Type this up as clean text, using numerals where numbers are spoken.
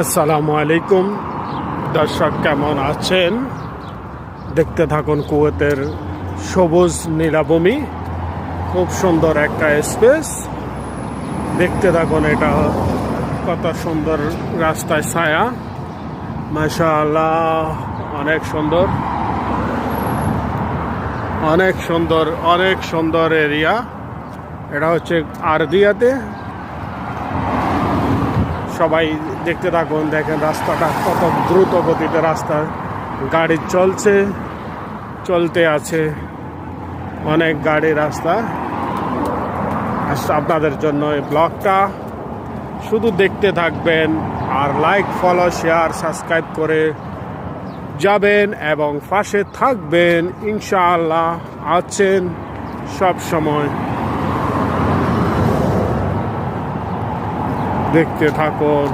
আসসালামু আলাইকুম দর্শক, কেমন আছেন? দেখতে থাকুন কুয়েতের সবুজ নীলাভূমি। খুব সুন্দর একটা স্পেস। দেখতে থাকুন, এটা কত সুন্দর রাস্তায় ছায়া, মাশাআল্লাহ। অনেক সুন্দর, অনেক সুন্দর, অনেক সুন্দর এরিয়া। এটা হচ্ছে আরদিয়াতে। সবাই দেখতে থাকুন, দেখেন রাস্তাটা কত দ্রুত গতিতে রাস্তা, গাড়ি চলতে আছে, অনেক গাড়ি রাস্তা। আপনাদের জন্য এই ব্লগটা, শুধু দেখতে থাকবেন আর লাইক, ফলো, শেয়ার, সাবস্ক্রাইব করে যাবেন এবং পাশে থাকবেন। ইনশাআল্লাহ আছেন সব সময়। দেখতে থাকুন।